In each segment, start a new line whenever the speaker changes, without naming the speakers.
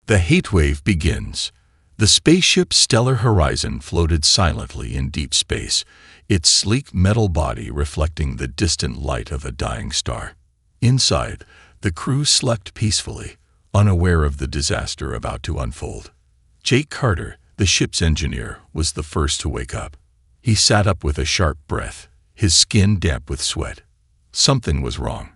The heatwave begins. The spaceship's stellar horizon floated silently in deep space, its sleek metal body reflecting the distant light of a dying star. Inside, the crew slept peacefully, unaware of the disaster about to unfold. Jake Carter, the ship's engineer, was the first to wake up. He sat up with a sharp breath, his skin damp with sweat. Something was wrong.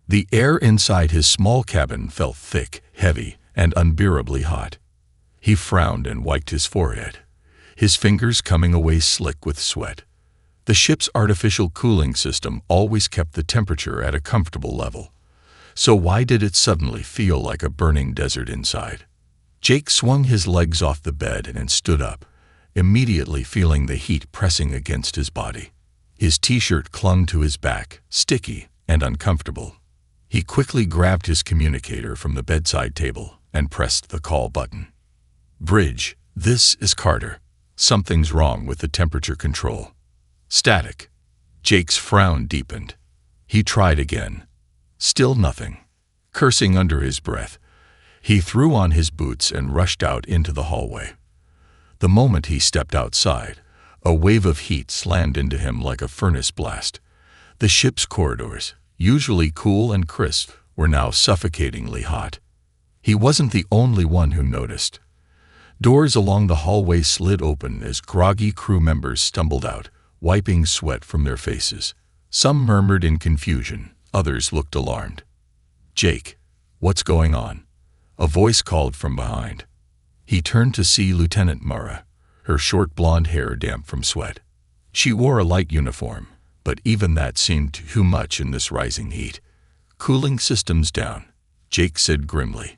The air inside his small cabin felt thick, heavy, and unbearably hot. He frowned and wiped his forehead, his fingers coming away slick with sweat. The ship's artificial cooling system always kept the temperature at a comfortable level. So why did it suddenly feel like a burning desert inside? Jake swung his legs off the bed and stood up, immediately feeling the heat pressing against his body. His t-shirt clung to his back, sticky and uncomfortable. He quickly grabbed his communicator from the bedside table and pressed the call button. "Bridge, this is Carter. Something's wrong with the temperature control." Static. Jake's frown deepened. He tried again. Still nothing. Cursing under his breath, he threw on his boots and rushed out into the hallway. The moment he stepped outside, a wave of heat slammed into him like a furnace blast. The ship's corridors, usually cool and crisp, were now suffocatingly hot. He wasn't the only one who noticed. Doors along the hallway slid open as groggy crew members stumbled out, wiping sweat from their faces. Some murmured in confusion, others looked alarmed. "Jake, what's going on?" a voice called from behind. He turned to see Lieutenant Mara, her short blonde hair damp from sweat. She wore a light uniform, but even that seemed too much in this rising heat. "Cooling systems down," Jake said grimly.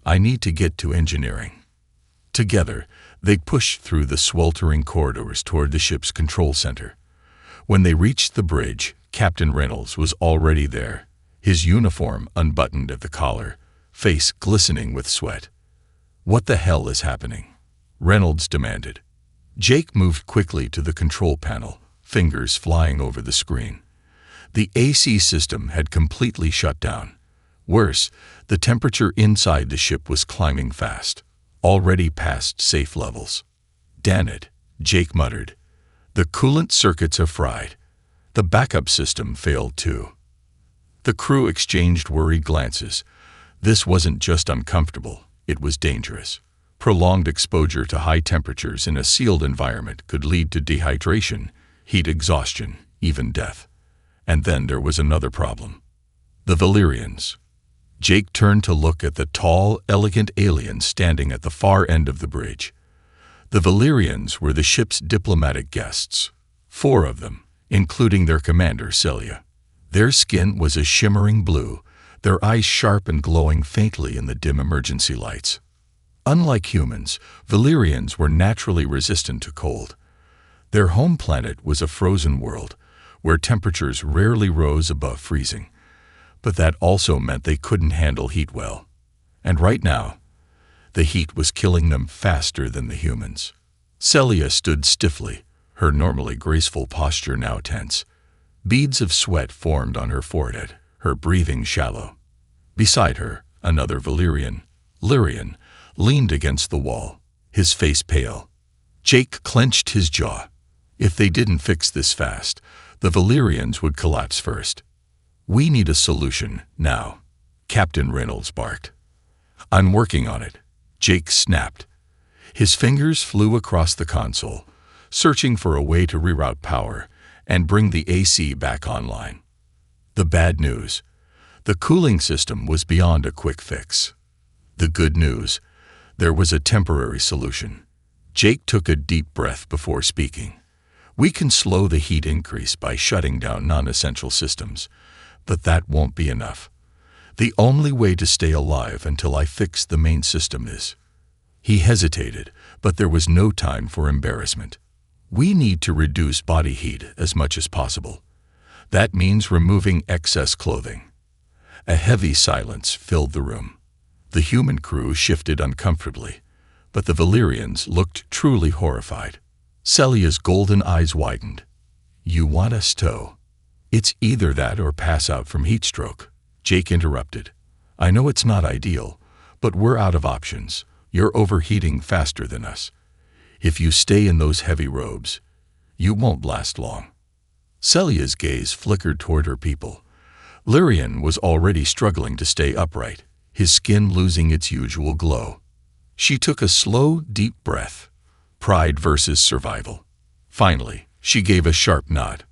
"I need to get to engineering." Together, they pushed through the sweltering corridors toward the ship's control center. When they reached the bridge, Captain Reynolds was already there, his uniform unbuttoned at the collar, face glistening with sweat. "What the hell is happening?" Reynolds demanded. Jake moved quickly to the control panel, fingers flying over the screen. The AC system had completely shut down. Worse, the temperature inside the ship was climbing fast, already past safe levels. "Damn it," Jake muttered. "The coolant circuits are fried." The backup system failed too. The crew exchanged worried glances. This wasn't just uncomfortable, it was dangerous. Prolonged exposure to high temperatures in a sealed environment could lead to dehydration, heat exhaustion, even death. And then there was another problem. The Valyrians. Jake turned to look at the tall, elegant alien standing at the far end of the bridge. The Valyrians were the ship's diplomatic guests, 4 of them, including their commander, Celia. Their skin was a shimmering blue, their eyes sharp and glowing faintly in the dim emergency lights. Unlike humans, Valyrians were naturally resistant to cold. Their home planet was a frozen world, where temperatures rarely rose above freezing. But that also meant they couldn't handle heat well. And right now, the heat was killing them faster than the humans. Celia stood stiffly, her normally graceful posture now tense. Beads of sweat formed on her forehead, her breathing shallow. Beside her, another Valyrian, Lyrian, leaned against the wall, his face pale. Jake clenched his jaw. If they didn't fix this fast, the Valyrians would collapse first. "We need a solution, now," Captain Reynolds barked. "I'm working on it," Jake snapped. His fingers flew across the console, searching for a way to reroute power and bring the AC back online. The bad news: the cooling system was beyond a quick fix. The good news: there was a temporary solution. Jake took a deep breath before speaking. "We can slow the heat increase by shutting down non-essential systems. But that won't be enough. The only way to stay alive until I fix the main system is—" He hesitated, but there was no time for embarrassment. "We need to reduce body heat as much as possible. That means removing excess clothing." A heavy silence filled the room. The human crew shifted uncomfortably, but the Valyrians looked truly horrified. Celia's golden eyes widened. "You want us to—" "It's either that or pass out from heat stroke," Jake interrupted. "I know it's not ideal, But we're out of options. You're overheating faster than us. If you stay in those heavy robes, you won't last long." Celia's gaze flickered toward her people. Lyrian was already struggling to stay upright, his skin losing its usual glow. She took a slow, deep breath. Pride versus survival. Finally, she gave a sharp nod.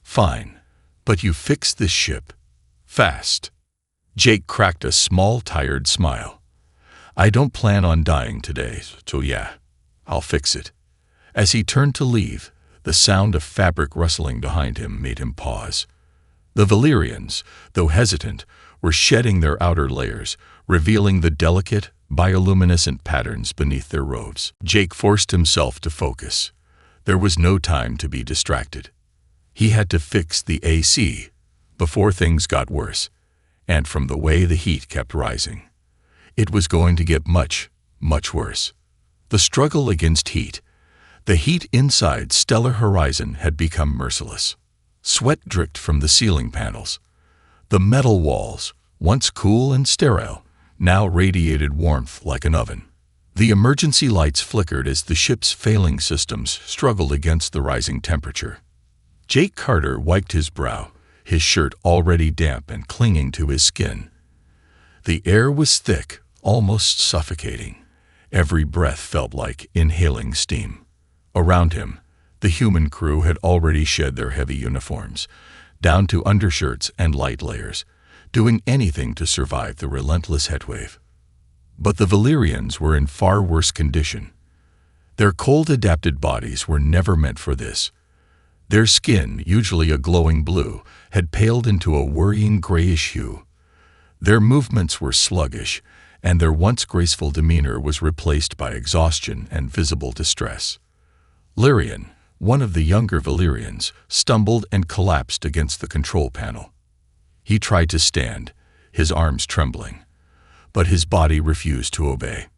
"Fine, but you fix this ship. Fast." Jake cracked a small, tired smile. "I don't plan on dying today, so yeah, I'll fix it." As he turned to leave, the sound of fabric rustling behind him made him pause. The Valyrians, though hesitant, were shedding their outer layers, revealing the delicate, bioluminescent patterns beneath their robes. Jake forced himself to focus. There was no time to be distracted. He had to fix the AC before things got worse, and from the way the heat kept rising, it was going to get much, much worse. The struggle against heat. The heat inside Stellar Horizon had become merciless. Sweat dripped from the ceiling panels. The metal walls, once cool and sterile, now radiated warmth like an oven. The emergency lights flickered as the ship's failing systems struggled against the rising temperature. Jake Carter wiped his brow, his shirt already damp and clinging to his skin. The air was thick, almost suffocating. Every breath felt like inhaling steam. Around him, the human crew had already shed their heavy uniforms, down to undershirts and light layers, doing anything to survive the relentless heatwave. But the Valyrians were in far worse condition. Their cold-adapted bodies were never meant for this. Their skin, usually a glowing blue, had paled into a worrying grayish hue. Their movements were sluggish, and their once graceful demeanor was replaced by exhaustion and visible distress. Lyrian, one of the younger Valyrians, stumbled and collapsed against the control panel. He tried to stand, his arms trembling, but his body refused to obey.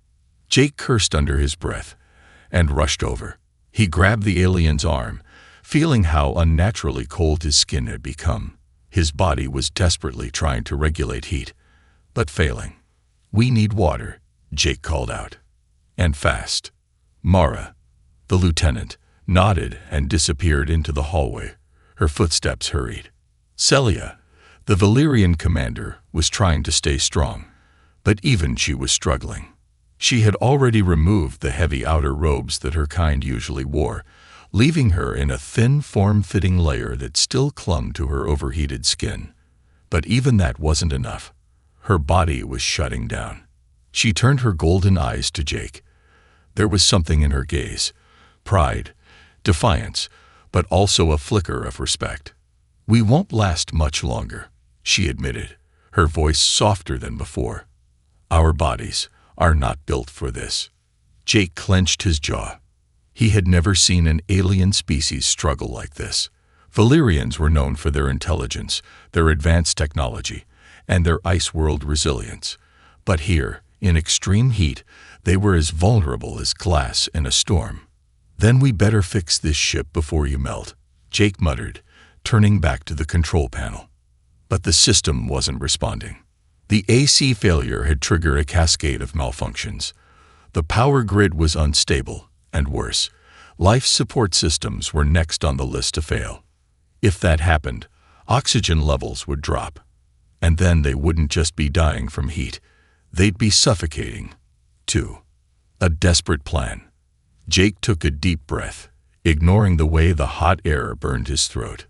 Jake cursed under his breath and rushed over. He grabbed the alien's arm, feeling how unnaturally cold his skin had become. His body was desperately trying to regulate heat, but failing. "We need water," Jake called out. "And fast." Mara, the lieutenant, nodded and disappeared into the hallway. Her footsteps hurried. Celia, the Valyrian commander, was trying to stay strong, but even she was struggling. She had already removed the heavy outer robes that her kind usually wore, leaving her in a thin, form-fitting layer that still clung to her overheated skin. But even that wasn't enough. Her body was shutting down. She turned her golden eyes to Jake. There was something in her gaze. Pride, defiance, but also a flicker of respect. "We won't last much longer," she admitted, her voice softer than before. "Our bodies are not built for this." Jake clenched his jaw. He had never seen an alien species struggle like this. Valyrians were known for their intelligence, their advanced technology, and their ice-world resilience. But here, in extreme heat, they were as vulnerable as glass in a storm. "Then we better fix this ship before you melt," Jake muttered, turning back to the control panel. But the system wasn't responding. The AC failure had triggered a cascade of malfunctions. The power grid was unstable, and worse, life support systems were next on the list to fail. If that happened, oxygen levels would drop. And then they wouldn't just be dying from heat, they'd be suffocating, too. A desperate plan. Jake took a deep breath, ignoring the way the hot air burned his throat.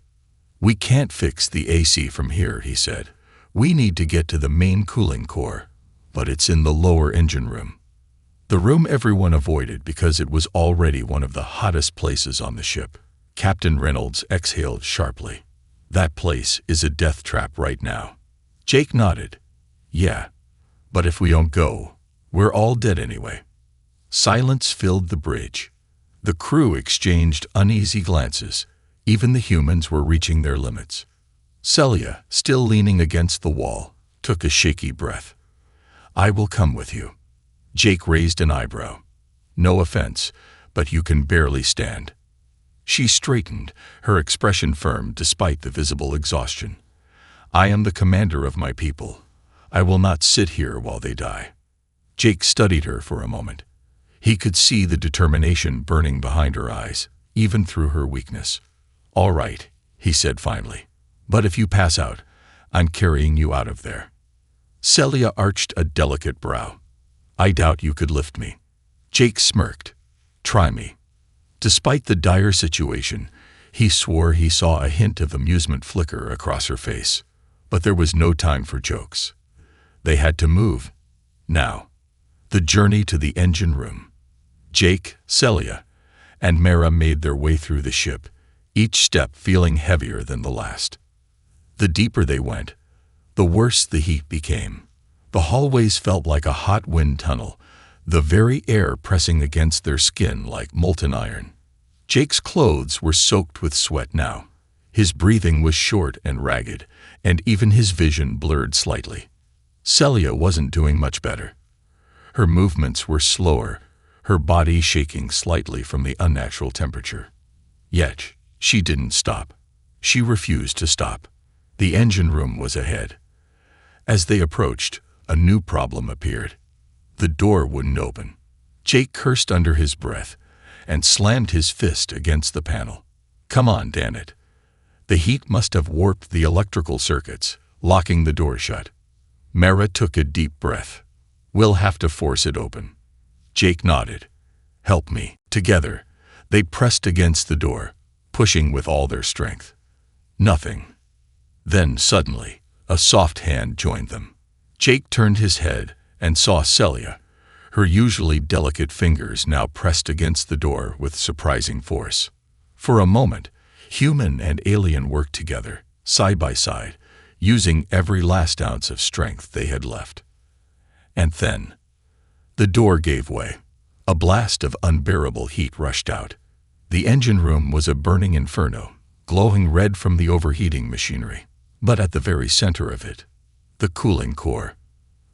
"We can't fix the AC from here," he said. "We need to get to the main cooling core, but it's in the lower engine room." The room everyone avoided because it was already one of the hottest places on the ship. Captain Reynolds exhaled sharply. "That place is a death trap right now." Jake nodded. "Yeah, but if we don't go, we're all dead anyway." Silence filled the bridge. The crew exchanged uneasy glances. Even the humans were reaching their limits. Celia, still leaning against the wall, took a shaky breath. "I will come with you." Jake raised an eyebrow. "No offense, but you can barely stand." She straightened, her expression firm despite the visible exhaustion. "I am the commander of my people. I will not sit here while they die." Jake studied her for a moment. He could see the determination burning behind her eyes, even through her weakness. "All right," he said finally. "But if you pass out, I'm carrying you out of there." Celia arched a delicate brow. "I doubt you could lift me." Jake smirked. "Try me." Despite the dire situation, he swore he saw a hint of amusement flicker across her face. But there was no time for jokes. They had to move. Now. The journey to the engine room. Jake, Celia, and Mara made their way through the ship, each step feeling heavier than the last. The deeper they went, the worse the heat became. The hallways felt like a hot wind tunnel, the very air pressing against their skin like molten iron. Jake's clothes were soaked with sweat now. His breathing was short and ragged, and even his vision blurred slightly. Celia wasn't doing much better. Her movements were slower, her body shaking slightly from the unnatural temperature. Yet, she didn't stop. She refused to stop. The engine room was ahead. As they approached, a new problem appeared. The door wouldn't open. Jake cursed under his breath and slammed his fist against the panel. "Come on, damn it." The heat must have warped the electrical circuits, locking the door shut. Mara took a deep breath. "We'll have to force it open." Jake nodded. "Help me." Together, they pressed against the door, pushing with all their strength. Nothing. Then, suddenly, a soft hand joined them. Jake turned his head and saw Celia, her usually delicate fingers now pressed against the door with surprising force. For a moment, human and alien worked together, side by side, using every last ounce of strength they had left. And then, the door gave way. A blast of unbearable heat rushed out. The engine room was a burning inferno, glowing red from the overheating machinery. But at the very center of it, the cooling core,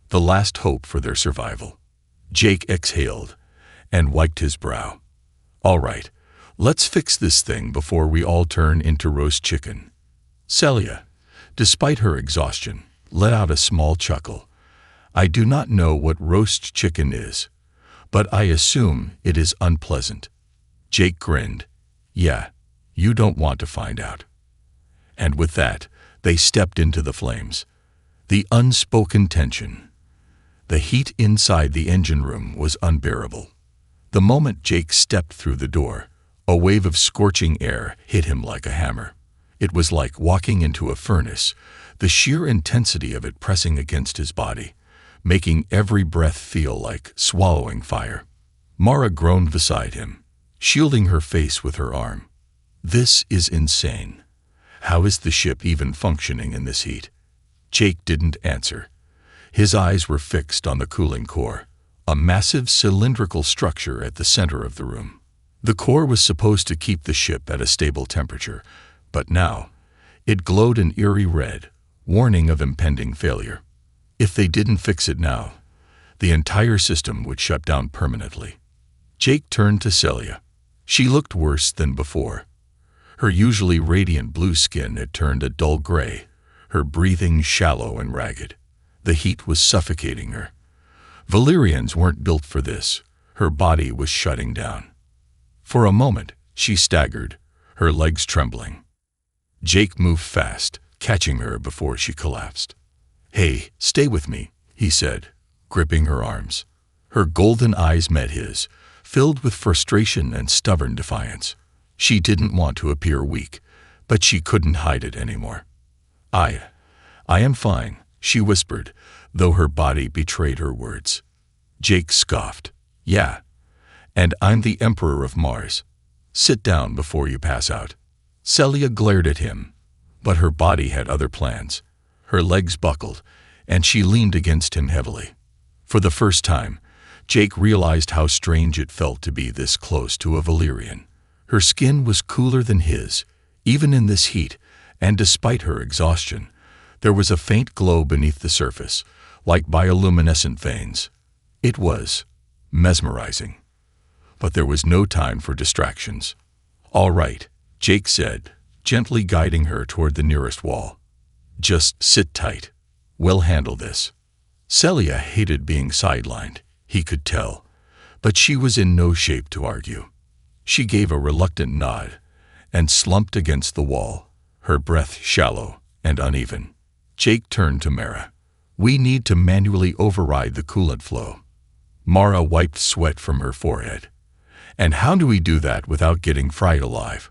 the last hope for their survival. Jake exhaled and wiped his brow. "All right, let's fix this thing before we all turn into roast chicken." Celia, despite her exhaustion, let out a small chuckle. "I do not know what roast chicken is, but I assume it is unpleasant." Jake grinned. "Yeah, you don't want to find out." And with that, they stepped into the flames. The unspoken tension. The heat inside the engine room was unbearable. The moment Jake stepped through the door, a wave of scorching air hit him like a hammer. It was like walking into a furnace, the sheer intensity of it pressing against his body, making every breath feel like swallowing fire. Mara groaned beside him, shielding her face with her arm. "This is insane. How is the ship even functioning in this heat?" Jake didn't answer. His eyes were fixed on the cooling core, a massive cylindrical structure at the center of the room. The core was supposed to keep the ship at a stable temperature, but now, it glowed an eerie red, warning of impending failure. If they didn't fix it now, the entire system would shut down permanently. Jake turned to Celia. She looked worse than before. Her usually radiant blue skin had turned a dull gray, her breathing shallow and ragged. The heat was suffocating her. Valyrians weren't built for this. Her body was shutting down. For a moment, she staggered, her legs trembling. Jake moved fast, catching her before she collapsed. "Hey, stay with me," he said, gripping her arms. Her golden eyes met his, filled with frustration and stubborn defiance. She didn't want to appear weak, but she couldn't hide it anymore. I am fine," she whispered, though her body betrayed her words. Jake scoffed. "Yeah, and I'm the Emperor of Mars. Sit down before you pass out." Celia glared at him, but her body had other plans. Her legs buckled, and she leaned against him heavily. For the first time, Jake realized how strange it felt to be this close to a Valyrian. Her skin was cooler than his, even in this heat, and despite her exhaustion, there was a faint glow beneath the surface, like bioluminescent veins. It was mesmerizing. But there was no time for distractions. "All right," Jake said, gently guiding her toward the nearest wall. "Just sit tight. We'll handle this." Celia hated being sidelined, he could tell, but she was in no shape to argue. She gave a reluctant nod and slumped against the wall, her breath shallow and uneven. Jake turned to Mara. "We need to manually override the coolant flow." Mara wiped sweat from her forehead. "And how do we do that without getting fried alive?"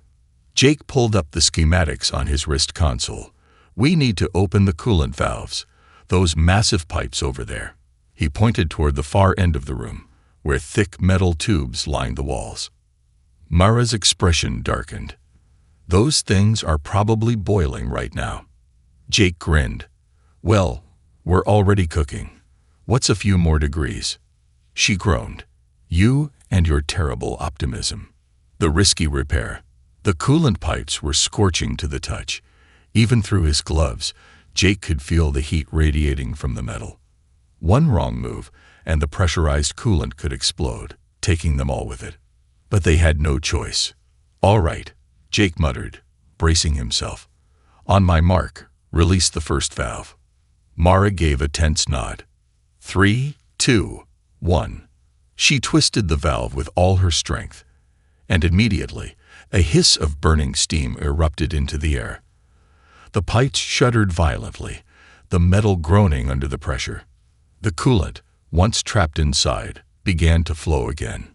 Jake pulled up the schematics on his wrist console. "We need to open the coolant valves, those massive pipes over there." He pointed toward the far end of the room, where thick metal tubes lined the walls. Mara's expression darkened. "Those things are probably boiling right now." Jake grinned. "Well, we're already cooking. What's a few more degrees?" She groaned. "You and your terrible optimism." The risky repair. The coolant pipes were scorching to the touch. Even through his gloves, Jake could feel the heat radiating from the metal. One wrong move, and the pressurized coolant could explode, taking them all with it. But they had no choice. "All right," Jake muttered, bracing himself. "On my mark, release the first valve." Mara gave a tense nod. 3, 2, 1. She twisted the valve with all her strength, and immediately a hiss of burning steam erupted into the air. The pipes shuddered violently, the metal groaning under the pressure. The coolant, once trapped inside, began to flow again.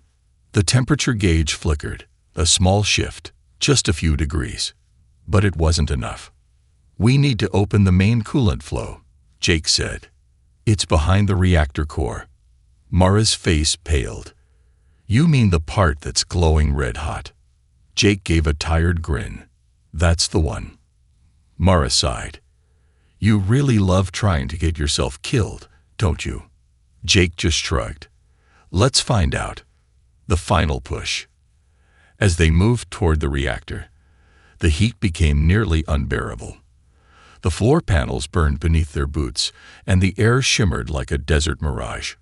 The temperature gauge flickered, a small shift, just a few degrees. But it wasn't enough. "We need to open the main coolant flow," Jake said. "It's behind the reactor core." Mara's face paled. "You mean the part that's glowing red-hot?" Jake gave a tired grin. "That's the one." Mara sighed. "You really love trying to get yourself killed, don't you?" Jake just shrugged. "Let's find out." The final push. As they moved toward the reactor, the heat became nearly unbearable. The floor panels burned beneath their boots, and the air shimmered like a desert mirage.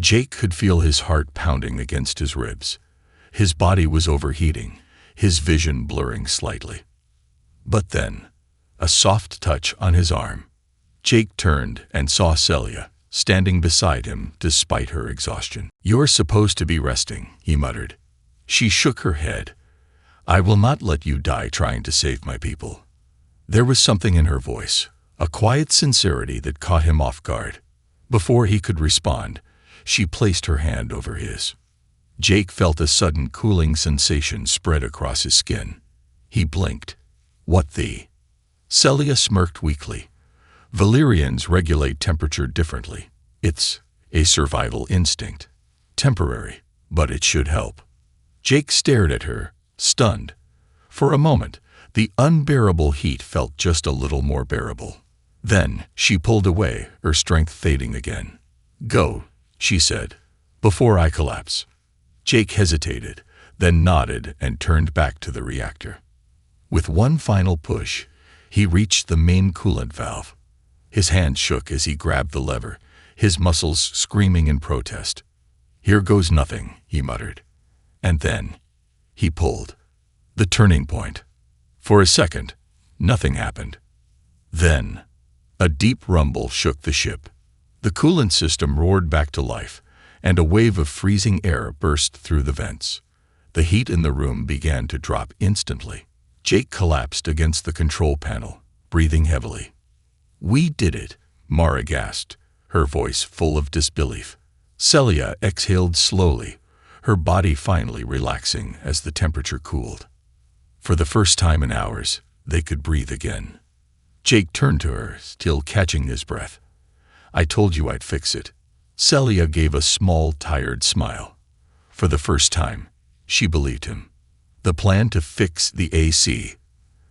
Jake could feel his heart pounding against his ribs. His body was overheating, his vision blurring slightly. But then, a soft touch on his arm. Jake turned and saw Celia, standing beside him despite her exhaustion. "You're supposed to be resting," he muttered. She shook her head. "I will not let you die trying to save my people." There was something in her voice, a quiet sincerity that caught him off guard. Before he could respond, she placed her hand over his. Jake felt a sudden cooling sensation spread across his skin. He blinked. "What the?" Celia smirked weakly. "Valyrians regulate temperature differently. It's a survival instinct. Temporary, but it should help." Jake stared at her, stunned. For a moment, the unbearable heat felt just a little more bearable. Then she pulled away, her strength fading again. "Go," she said, "before I collapse." Jake hesitated, then nodded and turned back to the reactor. With one final push, he reached the main coolant valve. His hand shook as he grabbed the lever, his muscles screaming in protest. "Here goes nothing," he muttered. And then he pulled. The turning point. For a second, nothing happened. Then, a deep rumble shook the ship. The coolant system roared back to life, and a wave of freezing air burst through the vents. The heat in the room began to drop instantly. Jake collapsed against the control panel, breathing heavily. "We did it," Mara gasped, her voice full of disbelief. Celia exhaled slowly, her body finally relaxing as the temperature cooled. For the first time in hours, they could breathe again. Jake turned to her, still catching his breath. "I told you I'd fix it." Celia gave a small, tired smile. For the first time, she believed him. The plan to fix the AC.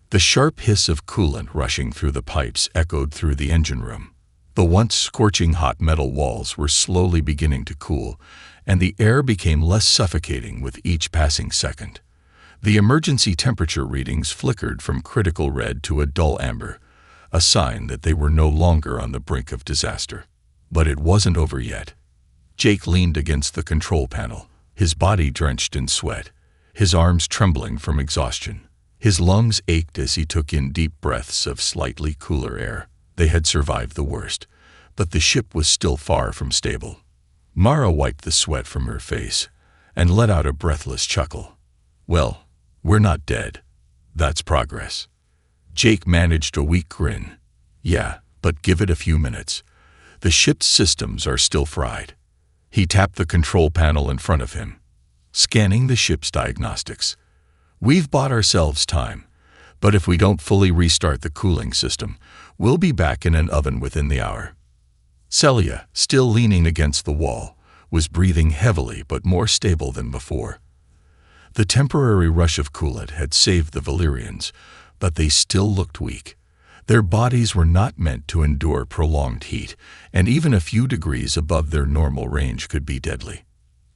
The sharp hiss of coolant rushing through the pipes echoed through the engine room. The once scorching hot metal walls were slowly beginning to cool, and the air became less suffocating with each passing second. The emergency temperature readings flickered from critical red to a dull amber, a sign that they were no longer on the brink of disaster. But it wasn't over yet. Jake leaned against the control panel, his body drenched in sweat, his arms trembling from exhaustion. His lungs ached as he took in deep breaths of slightly cooler air. They had survived the worst, but the ship was still far from stable. Mara wiped the sweat from her face and let out a breathless chuckle. Well, we're not dead. That's progress. Jake managed a weak grin. Yeah, but give it a few minutes. The ship's systems are still fried. He tapped the control panel in front of him, scanning the ship's diagnostics. We've bought ourselves time, but if we don't fully restart the cooling system, we'll be back in an oven within the hour. Celia, still leaning against the wall, was breathing heavily but more stable than before. The temporary rush of coolant had saved the Valyrians, but they still looked weak. Their bodies were not meant to endure prolonged heat, and even a few degrees above their normal range could be deadly.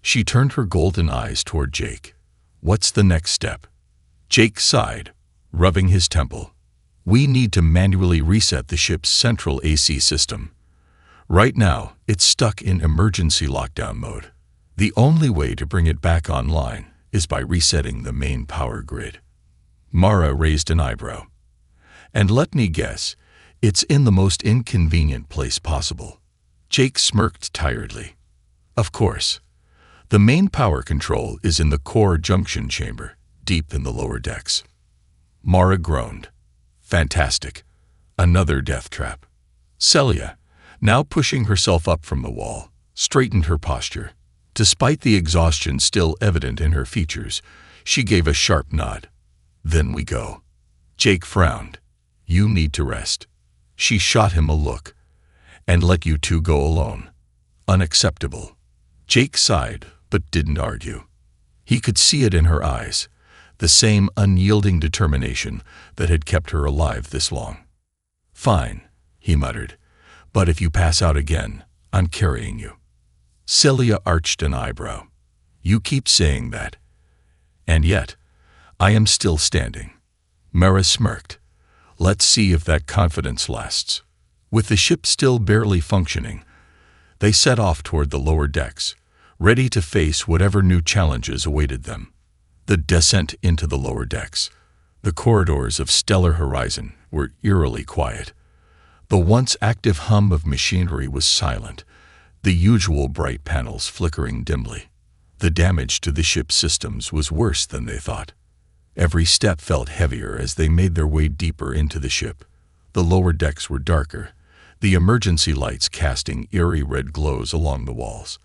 She turned her golden eyes toward Jake. What's the next step? Jake sighed, rubbing his temple. We need to manually reset the ship's central AC system. Right now, it's stuck in emergency lockdown mode. The only way to bring it back online is by resetting the main power grid. Mara raised an eyebrow. And let me guess, it's in the most inconvenient place possible. Jake smirked tiredly. Of course. The main power control is in the core junction chamber, deep in the lower decks. Mara groaned. Fantastic. Another death trap. Celia, now pushing herself up from the wall, straightened her posture. Despite the exhaustion still evident in her features, she gave a sharp nod. Then we go. Jake frowned. You need to rest. She shot him a look. And let you two go alone. Unacceptable. Jake sighed, but didn't argue. He could see it in her eyes, the same unyielding determination that had kept her alive this long. Fine, he muttered, but if you pass out again, I'm carrying you. Celia arched an eyebrow. You keep saying that. And yet, I am still standing. Mara smirked. Let's see if that confidence lasts. With the ship still barely functioning, they set off toward the lower decks, ready to face whatever new challenges awaited them. The descent into the lower decks. The corridors of Stellar Horizon were eerily quiet. The once active hum of machinery was silent, the usual bright panels flickering dimly. The damage to the ship's systems was worse than they thought. Every step felt heavier as they made their way deeper into the ship. The lower decks were darker, the emergency lights casting eerie red glows along the walls.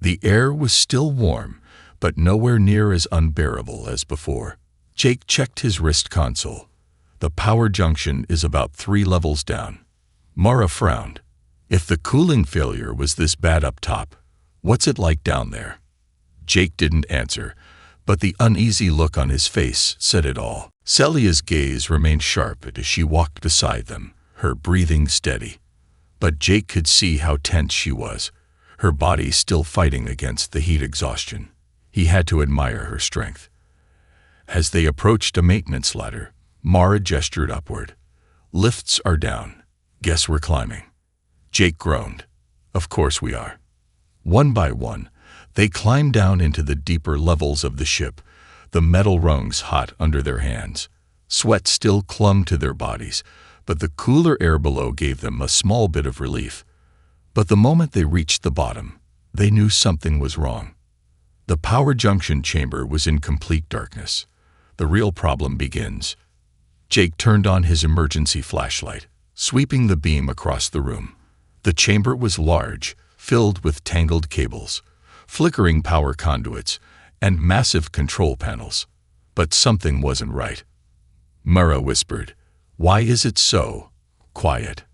The air was still warm, but nowhere near as unbearable as before. Jake checked his wrist console. The power junction is about 3 levels down. Mara frowned. If the cooling failure was this bad up top, what's it like down there? Jake didn't answer, but the uneasy look on his face said it all. Celia's gaze remained sharp as she walked beside them, her breathing steady. But Jake could see how tense she was, her body still fighting against the heat exhaustion. He had to admire her strength. As they approached a maintenance ladder, Mara gestured upward. Lifts are down. Guess we're climbing. Jake groaned. Of course we are. One by one, they climbed down into the deeper levels of the ship, the metal rungs hot under their hands. Sweat still clung to their bodies, but the cooler air below gave them a small bit of relief. But the moment they reached the bottom, they knew something was wrong. The power junction chamber was in complete darkness. The real problem begins. Jake turned on his emergency flashlight, sweeping the beam across the room. The chamber was large, filled with tangled cables, flickering power conduits, and massive control panels. But something wasn't right. Mara whispered, "Why is it so quiet?"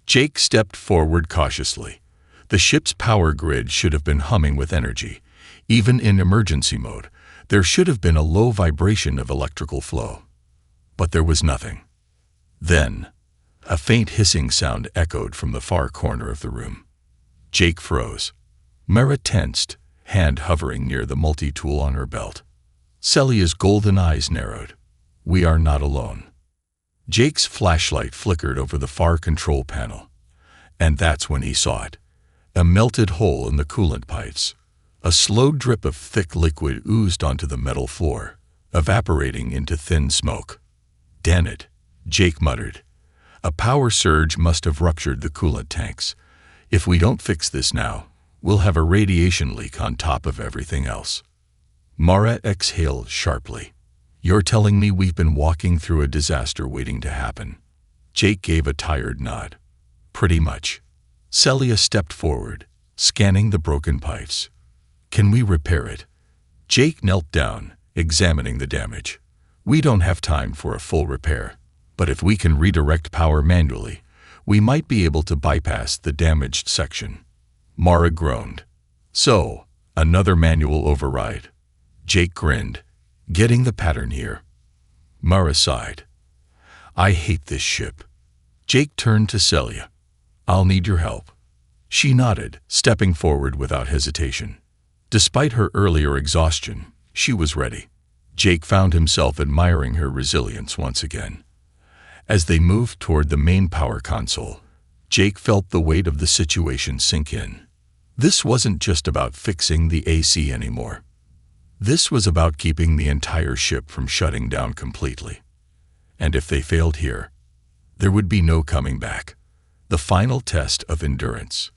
Jake stepped forward cautiously. The ship's power grid should have been humming with energy. Even in emergency mode, there should have been a low vibration of electrical flow. But there was nothing. Then, a faint hissing sound echoed from the far corner of the room. Jake froze. Mara tensed, hand hovering near the multi-tool on her belt. Celia's golden eyes narrowed. We are not alone. Jake's flashlight flickered over the far control panel. And that's when he saw it. A melted hole in the coolant pipes. A slow drip of thick liquid oozed onto the metal floor, evaporating into thin smoke. Damn it, Jake muttered. A power surge must have ruptured the coolant tanks. If we don't fix this now, We'll have a radiation leak on top of everything else. Mara exhaled sharply. You're telling me we've been walking through a disaster waiting to happen? Jake gave a tired nod. Pretty much. Celia stepped forward, scanning the broken pipes. Can we repair it? Jake knelt down, examining the damage. We don't have time for a full repair, but if we can redirect power manually, we might be able to bypass the damaged section. Mara groaned. So, another manual override. Jake grinned, getting the pattern here. Mara sighed. I hate this ship. Jake turned to Celia. I'll need your help. She nodded, stepping forward without hesitation. Despite her earlier exhaustion, she was ready. Jake found himself admiring her resilience once again. As they moved toward the main power console, Jake felt the weight of the situation sink in. This wasn't just about fixing the AC anymore. This was about keeping the entire ship from shutting down completely. And if they failed here, there would be no coming back. The final test of endurance.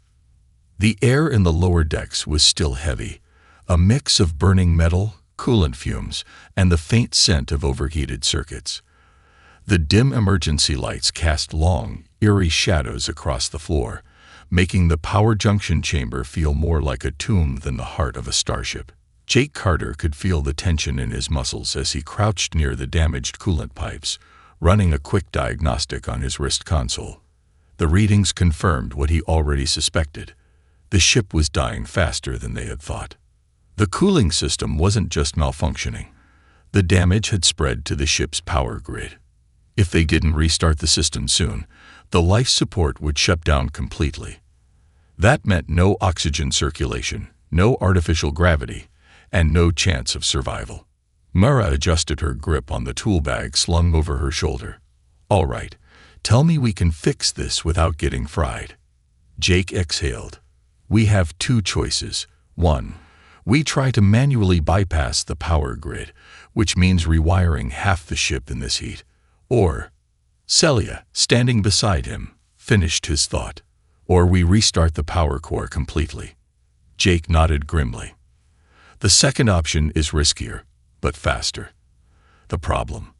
The air in the lower decks was still heavy, a mix of burning metal, coolant fumes, and the faint scent of overheated circuits. The dim emergency lights cast long, eerie shadows across the floor, making the power junction chamber feel more like a tomb than the heart of a starship. Jake Carter could feel the tension in his muscles as he crouched near the damaged coolant pipes, running a quick diagnostic on his wrist console. The readings confirmed what he already suspected. The ship was dying faster than they had thought. The cooling system wasn't just malfunctioning. The damage had spread to the ship's power grid. If they didn't restart the system soon, the life support would shut down completely. That meant no oxygen circulation, no artificial gravity, and no chance of survival. Mara adjusted her grip on the tool bag slung over her shoulder. All right, tell me we can fix this without getting fried. Jake exhaled. We have two choices. One, we try to manually bypass the power grid, which means rewiring half the ship in this heat. Or, Celia, standing beside him, finished his thought. Or we restart the power core completely. Jake nodded grimly. The second option is riskier, but faster. The problem.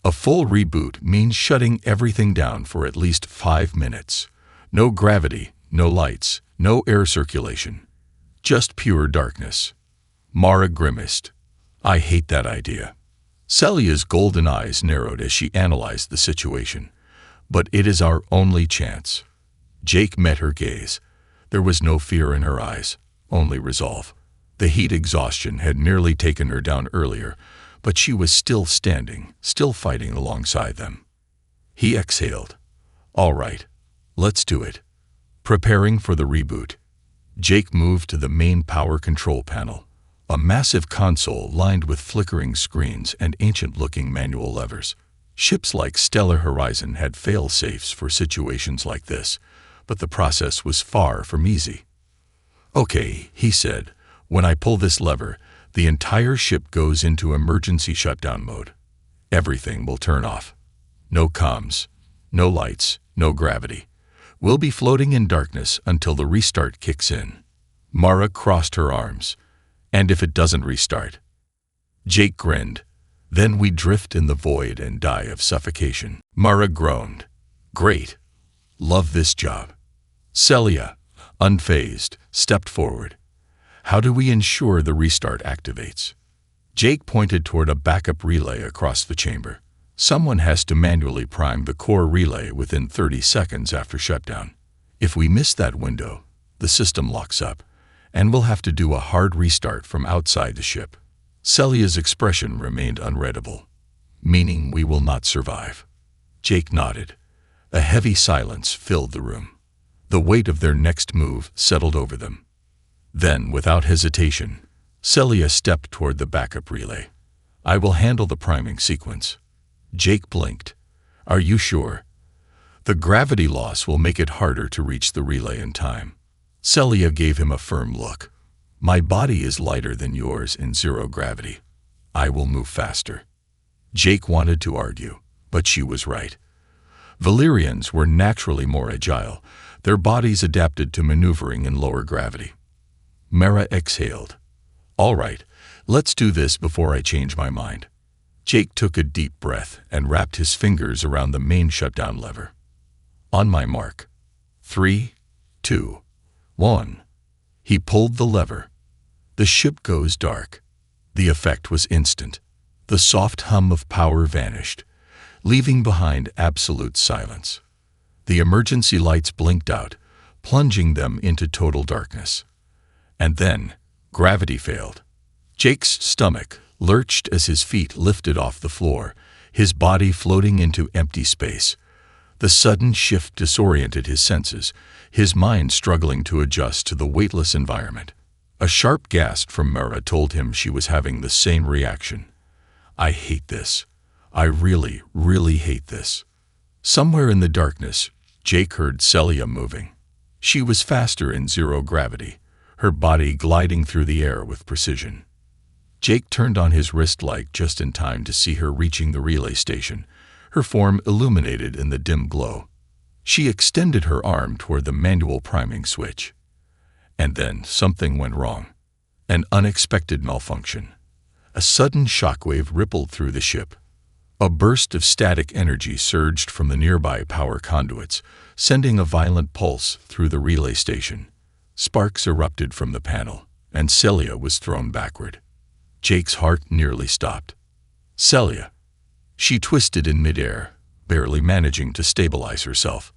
A full reboot means shutting everything down for at least 5 minutes. No gravity, no lights, no air circulation. Just pure darkness. Mara grimaced. I hate that idea. Celia's golden eyes narrowed as she analyzed the situation. But it is our only chance. Jake met her gaze. There was no fear in her eyes, only resolve. The heat exhaustion had nearly taken her down earlier, but she was still standing, still fighting alongside them. He exhaled. All right, let's do it. Preparing for the reboot, Jake moved to the main power control panel, a massive console lined with flickering screens and ancient-looking manual levers. Ships like Stellar Horizon had fail-safes for situations like this, but the process was far from easy. Okay, he said, when I pull this lever, the entire ship goes into emergency shutdown mode. Everything will turn off. No comms, no lights, no gravity. We'll be floating in darkness until the restart kicks in. Mara crossed her arms. And if it doesn't restart? Jake grinned. Then we drift in the void and die of suffocation. Mara groaned. Great. Love this job. Celia, unfazed, stepped forward. How do we ensure the restart activates? Jake pointed toward a backup relay across the chamber. Someone has to manually prime the core relay within 30 seconds after shutdown. If we miss that window, the system locks up, and we'll have to do a hard restart from outside the ship. Celia's expression remained unreadable, meaning we will not survive. Jake nodded. A heavy silence filled the room. The weight of their next move settled over them. Then, without hesitation, Celia stepped toward the backup relay. I will handle the priming sequence. Jake blinked. Are you sure? The gravity loss will make it harder to reach the relay in time. Celia gave him a firm look. My body is lighter than yours in zero gravity. I will move faster. Jake wanted to argue, but she was right. Valyrians were naturally more agile, their bodies adapted to maneuvering in lower gravity. Mara exhaled. All right, let's do this before I change my mind. Jake took a deep breath and wrapped his fingers around the main shutdown lever. On my mark. 3, 2, 1. He pulled the lever. The ship goes dark. The effect was instant. The soft hum of power vanished, leaving behind absolute silence. The emergency lights blinked out, plunging them into total darkness. And then, gravity failed. Jake's stomach lurched as his feet lifted off the floor, his body floating into empty space. The sudden shift disoriented his senses, his mind struggling to adjust to the weightless environment. A sharp gasp from Mara told him she was having the same reaction. I hate this. I really, really hate this. Somewhere in the darkness, Jake heard Celia moving. She was faster in zero gravity, her body gliding through the air with precision. Jake turned on his wrist light just in time to see her reaching the relay station, her form illuminated in the dim glow. She extended her arm toward the manual priming switch. And then something went wrong. An unexpected malfunction. A sudden shockwave rippled through the ship. A burst of static energy surged from the nearby power conduits, sending a violent pulse through the relay station. Sparks erupted from the panel, and Celia was thrown backward. Jake's heart nearly stopped. Celia. She twisted in midair, barely managing to stabilize herself.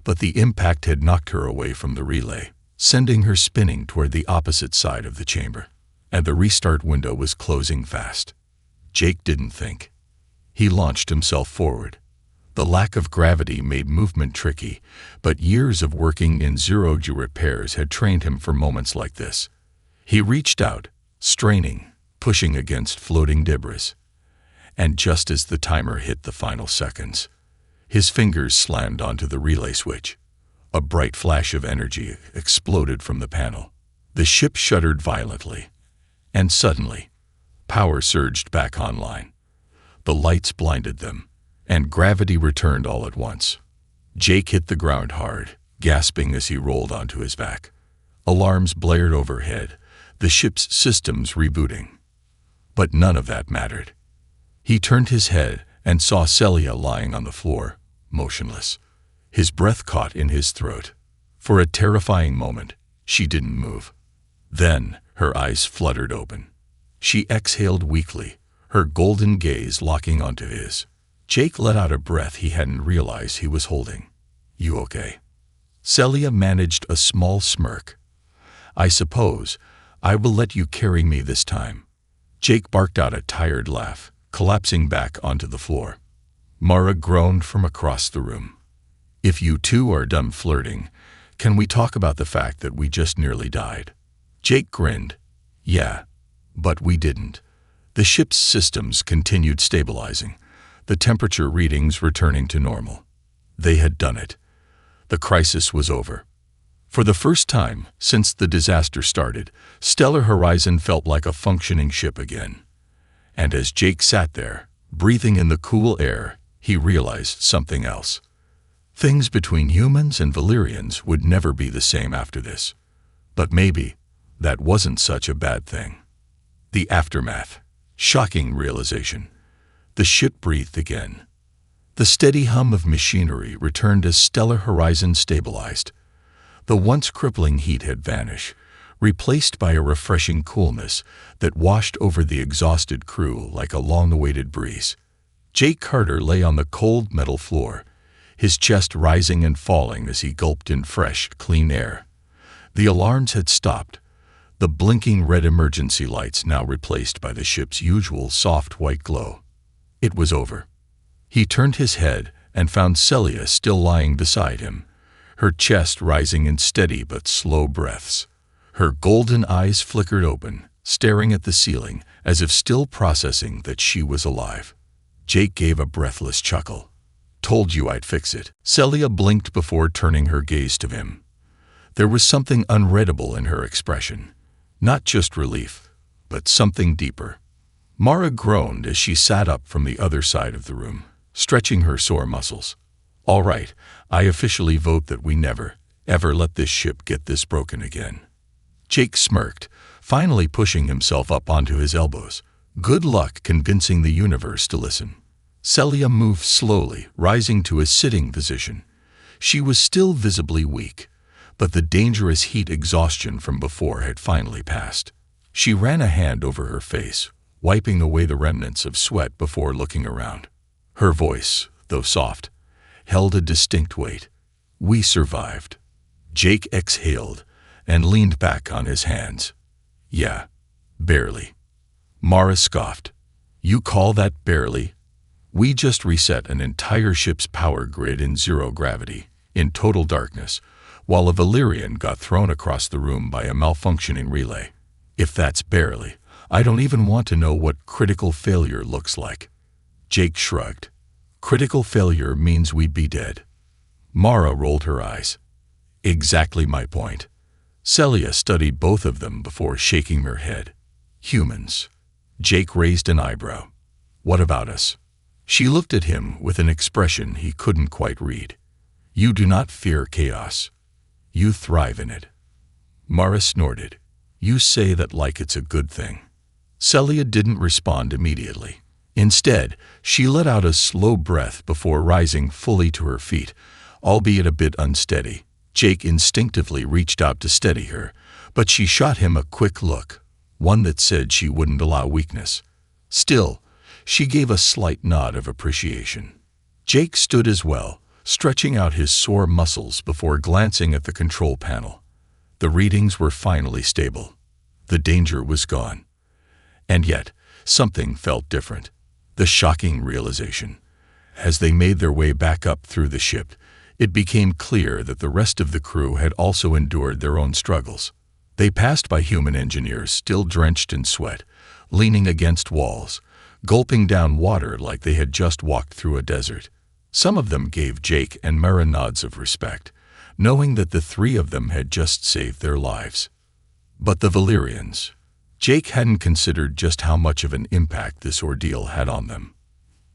But the impact had knocked her away from the relay, sending her spinning toward the opposite side of the chamber. And the restart window was closing fast. Jake didn't think. He launched himself forward. The lack of gravity made movement tricky, but years of working in zero-G repairs had trained him for moments like this. He reached out, straining, pushing against floating debris. And just as the timer hit the final seconds, his fingers slammed onto the relay switch. A bright flash of energy exploded from the panel. The ship shuddered violently, and suddenly, power surged back online. The lights blinded them, and gravity returned all at once. Jake hit the ground hard, gasping as he rolled onto his back. Alarms blared overhead, the ship's systems rebooting. But none of that mattered. He turned his head and saw Celia lying on the floor, motionless. His breath caught in his throat. For a terrifying moment, she didn't move. Then, her eyes fluttered open. She exhaled weakly, her golden gaze locking onto his. Jake let out a breath he hadn't realized he was holding. You okay? Celia managed a small smirk. I suppose I will let you carry me this time. Jake barked out a tired laugh, collapsing back onto the floor. Mara groaned from across the room. If you two are done flirting, can we talk about the fact that we just nearly died? Jake grinned. Yeah, but we didn't. The ship's systems continued stabilizing, the temperature readings returning to normal. They had done it. The crisis was over. For the first time since the disaster started, Stellar Horizon felt like a functioning ship again. And as Jake sat there, breathing in the cool air, he realized something else. Things between humans and Valyrians would never be the same after this. But maybe that wasn't such a bad thing. The aftermath. Shocking realization. The ship breathed again. The steady hum of machinery returned as Stellar Horizon stabilized. The once crippling heat had vanished, replaced by a refreshing coolness that washed over the exhausted crew like a long-awaited breeze. Jake Carter lay on the cold metal floor, his chest rising and falling as he gulped in fresh, clean air. The alarms had stopped, the blinking red emergency lights now replaced by the ship's usual soft white glow. It was over. He turned his head and found Celia still lying beside him, her chest rising in steady but slow breaths. Her golden eyes flickered open, staring at the ceiling as if still processing that she was alive. Jake gave a breathless chuckle. Told you I'd fix it. Celia blinked before turning her gaze to him. There was something unreadable in her expression. Not just relief, but something deeper. Mara groaned as she sat up from the other side of the room, stretching her sore muscles. All right, I officially vote that we never, ever let this ship get this broken again. Jake smirked, finally pushing himself up onto his elbows. Good luck convincing the universe to listen. Celia moved slowly, rising to a sitting position. She was still visibly weak, but the dangerous heat exhaustion from before had finally passed. She ran a hand over her face, wiping away the remnants of sweat before looking around. Her voice, though soft, held a distinct weight. "We survived." Jake exhaled and leaned back on his hands. "Yeah, barely." Mara scoffed. "You call that barely? We just reset an entire ship's power grid in zero gravity, in total darkness, while a Valyrian got thrown across the room by a malfunctioning relay. If that's barely, I don't even want to know what critical failure looks like." Jake shrugged. "Critical failure means we'd be dead." Mara rolled her eyes. "Exactly my point." Celia studied both of them before shaking her head. "Humans." Jake raised an eyebrow. "What about us?" She looked at him with an expression he couldn't quite read. "You do not fear chaos. You thrive in it." Mara snorted. "You say that like it's a good thing." Celia didn't respond immediately. Instead, she let out a slow breath before rising fully to her feet, albeit a bit unsteady. Jake instinctively reached out to steady her, but she shot him a quick look, one that said she wouldn't allow weakness. Still, she gave a slight nod of appreciation. Jake stood as well, stretching out his sore muscles before glancing at the control panel. The readings were finally stable. The danger was gone. And yet, something felt different. The shocking realization. As they made their way back up through the ship, it became clear that the rest of the crew had also endured their own struggles. They passed by human engineers still drenched in sweat, leaning against walls, gulping down water like they had just walked through a desert. Some of them gave Jake and Mara nods of respect, knowing that the three of them had just saved their lives. But the Valyrians. Jake hadn't considered just how much of an impact this ordeal had on them.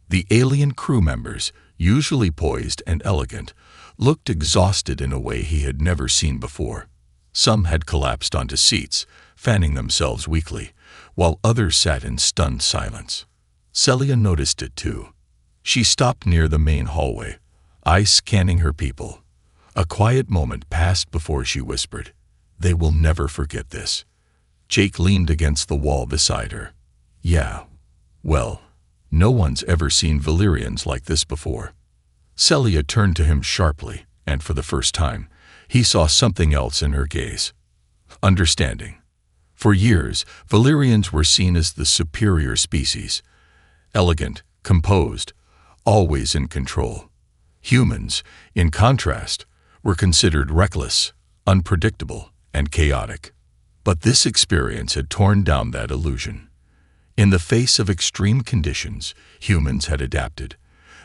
The alien crew members, usually poised and elegant, looked exhausted in a way he had never seen before. Some had collapsed onto seats, fanning themselves weakly, while others sat in stunned silence. Celia noticed it too. She stopped near the main hallway, eyes scanning her people. A quiet moment passed before she whispered, "They will never forget this." Jake leaned against the wall beside her. "Yeah, well, no one's ever seen Valyrians like this before." Celia turned to him sharply, and for the first time, he saw something else in her gaze. Understanding. For years, Valyrians were seen as the superior species. Elegant, composed, always in control. Humans, in contrast, were considered reckless, unpredictable, and chaotic. But this experience had torn down that illusion. In the face of extreme conditions, humans had adapted.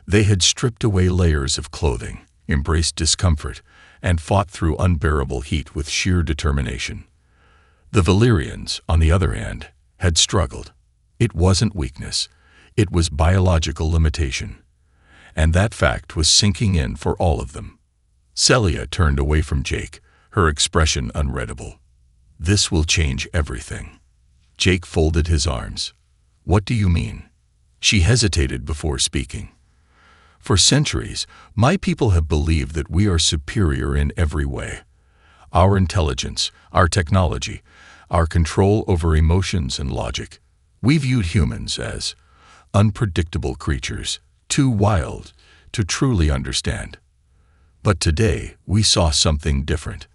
They had stripped away layers of clothing, embraced discomfort, and fought through unbearable heat with sheer determination. The Valyrians, on the other hand, had struggled. It wasn't weakness. It was biological limitation. And that fact was sinking in for all of them. Celia turned away from Jake, her expression unreadable. "This will change everything." Jake folded his arms. "What do you mean?" She hesitated before speaking. "For centuries, my people have believed that we are superior in every way. Our intelligence, our technology, our control over emotions and logic. We viewed humans as unpredictable creatures, too wild to truly understand. But today, we saw something different."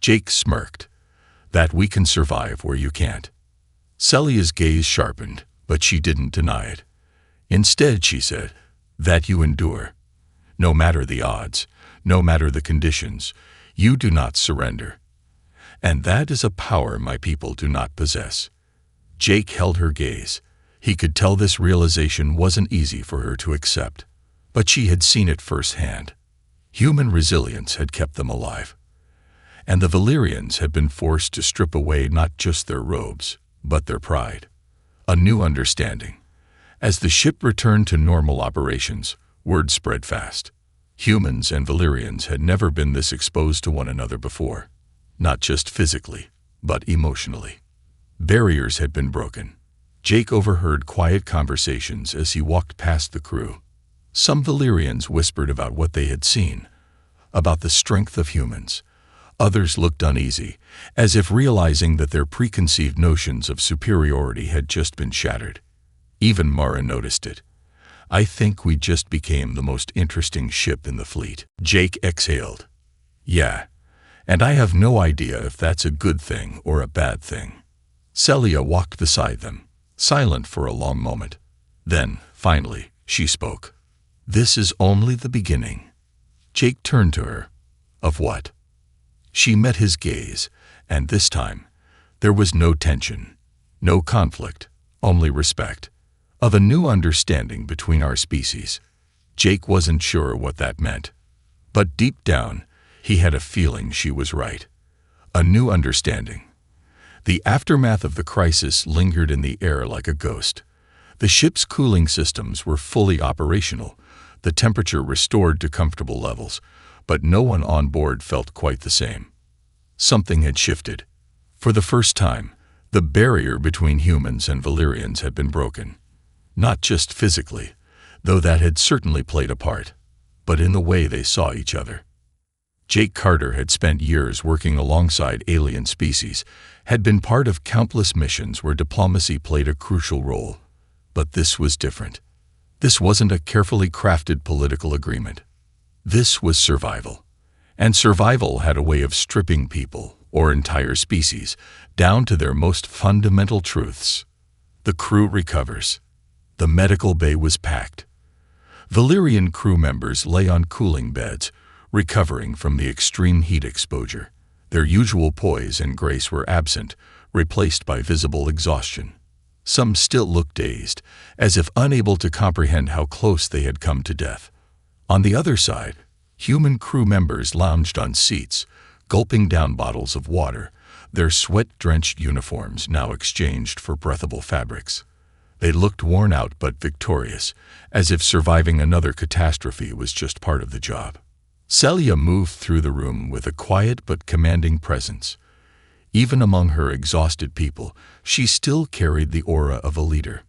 Jake smirked. "That we can survive where you can't." Celia's gaze sharpened, but she didn't deny it. Instead, she said, "That you endure. No matter the odds, no matter the conditions, you do not surrender. And that is a power my people do not possess." Jake held her gaze. He could tell this realization wasn't easy for her to accept, but she had seen it firsthand. Human resilience had kept them alive. And the Valyrians had been forced to strip away not just their robes, but their pride. A new understanding. As the ship returned to normal operations, word spread fast. Humans and Valyrians had never been this exposed to one another before. Not just physically, but emotionally. Barriers had been broken. Jake overheard quiet conversations as he walked past the crew. Some Valyrians whispered about what they had seen, about the strength of humans. Others looked uneasy, as if realizing that their preconceived notions of superiority had just been shattered. Even Mara noticed it. "I think we just became the most interesting ship in the fleet." Jake exhaled. "Yeah, and I have no idea if that's a good thing or a bad thing." Celia walked beside them, silent for a long moment. Then, finally, she spoke. "This is only the beginning." Jake turned to her. "Of what?" She met his gaze, and this time, there was no tension, no conflict, only respect. "Of a new understanding between our species." Jake wasn't sure what that meant. But deep down, he had a feeling she was right. A new understanding. The aftermath of the crisis lingered in the air like a ghost. The ship's cooling systems were fully operational, the temperature restored to comfortable levels, but no one on board felt quite the same. Something had shifted. For the first time, the barrier between humans and Valyrians had been broken. Not just physically, though that had certainly played a part, but in the way they saw each other. Jake Carter had spent years working alongside alien species, had been part of countless missions where diplomacy played a crucial role. But this was different. This wasn't a carefully crafted political agreement. This was survival. And survival had a way of stripping people, or entire species, down to their most fundamental truths. The crew recovers. The medical bay was packed. Valyrian crew members lay on cooling beds, recovering from the extreme heat exposure. Their usual poise and grace were absent, replaced by visible exhaustion. Some still looked dazed, as if unable to comprehend how close they had come to death. On the other side, human crew members lounged on seats, gulping down bottles of water, their sweat-drenched uniforms now exchanged for breathable fabrics. They looked worn out but victorious, as if surviving another catastrophe was just part of the job. Celia moved through the room with a quiet but commanding presence. Even among her exhausted people, she still carried the aura of a leader.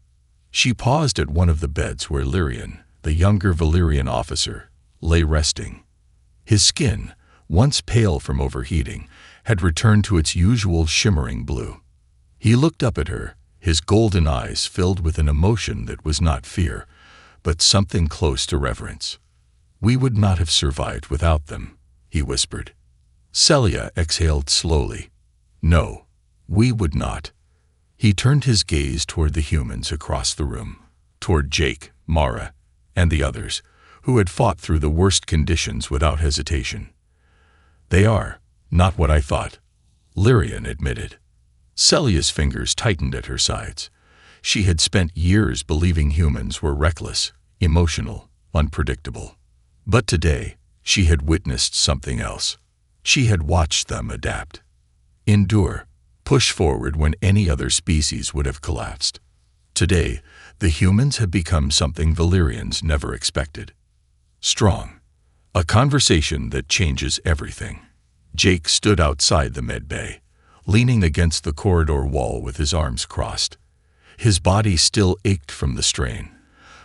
She paused at one of the beds where Lyrian, the younger Valyrian officer, lay resting. His skin, once pale from overheating, had returned to its usual shimmering blue. He looked up at her, his golden eyes filled with an emotion that was not fear, but something close to reverence. "We would not have survived without them," he whispered. Celia exhaled slowly. "No, we would not." He turned his gaze toward the humans across the room, toward Jake, Mara, and the others, who had fought through the worst conditions without hesitation. "They are not what I thought," Lyrian admitted. Celia's fingers tightened at her sides. She had spent years believing humans were reckless, emotional, unpredictable. But today, she had witnessed something else. She had watched them adapt, endure, push forward when any other species would have collapsed. Today, the humans had become something Valyrians never expected. Strong. A conversation that changes everything. Jake stood outside the med bay, leaning against the corridor wall with his arms crossed. His body still ached from the strain,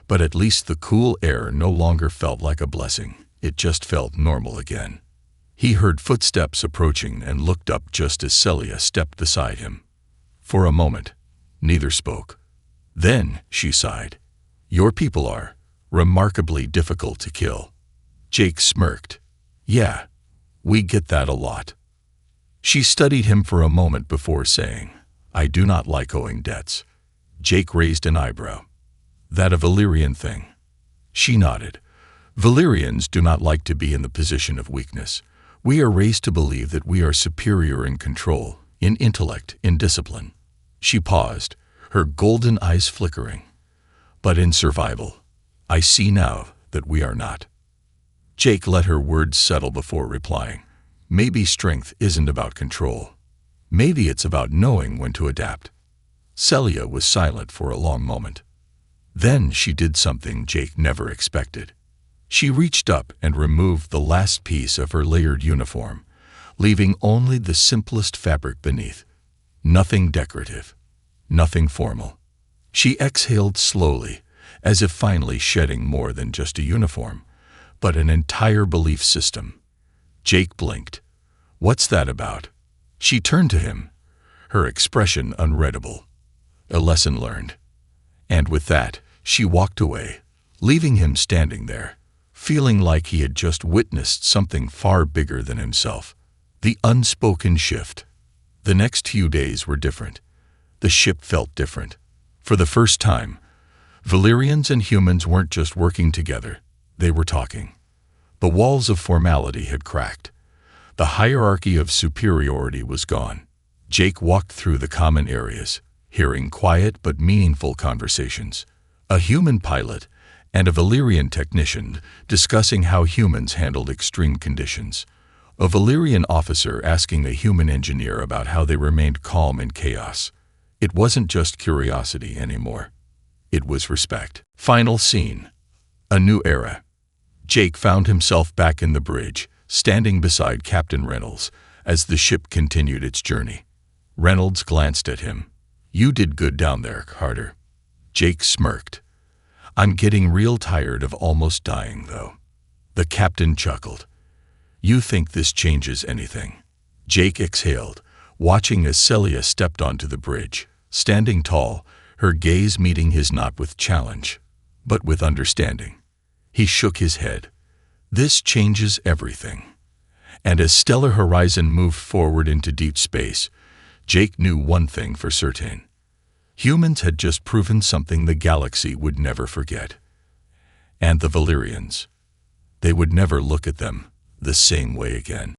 but at least the cool air no longer felt like a blessing. It just felt normal again. He heard footsteps approaching and looked up just as Celia stepped beside him. For a moment, neither spoke. Then she sighed. "Your people are remarkably difficult to kill." Jake smirked. "Yeah, we get that a lot." She studied him for a moment before saying, "I do not like owing debts." Jake raised an eyebrow. "That a Valyrian thing?" She nodded. "Valyrians do not like to be in the position of weakness. We are raised to believe that we are superior in control, in intellect, in discipline." She paused, her golden eyes flickering. "But in survival, I see now that we are not." Jake let her words settle before replying. "Maybe strength isn't about control. Maybe it's about knowing when to adapt." Celia was silent for a long moment. Then she did something Jake never expected. She reached up and removed the last piece of her layered uniform, leaving only the simplest fabric beneath. Nothing decorative, nothing formal. She exhaled slowly, as if finally shedding more than just a uniform, but an entire belief system. Jake blinked. "What's that about?" She turned to him, her expression unreadable. "A lesson learned." And with that, she walked away, leaving him standing there, feeling like he had just witnessed something far bigger than himself. The unspoken shift. The next few days were different. The ship felt different. For the first time, Valyrians and humans weren't just working together, they were talking. The walls of formality had cracked. The hierarchy of superiority was gone. Jake walked through the common areas, hearing quiet but meaningful conversations. A human pilot and a Valyrian technician discussing how humans handled extreme conditions. A Valyrian officer asking a human engineer about how they remained calm in chaos. It wasn't just curiosity anymore. It was respect. Final scene. A new era. Jake found himself back in the bridge, standing beside Captain Reynolds as the ship continued its journey. Reynolds glanced at him. "You did good down there, Carter." Jake smirked. "I'm getting real tired of almost dying, though." The captain chuckled. "You think this changes anything?" Jake exhaled, watching as Celia stepped onto the bridge, standing tall, her gaze meeting his not with challenge, but with understanding. He shook his head. "This changes everything." And as Stellar Horizon moved forward into deep space, Jake knew one thing for certain. Humans had just proven something the galaxy would never forget. And the Valyrians. They would never look at them the same way again.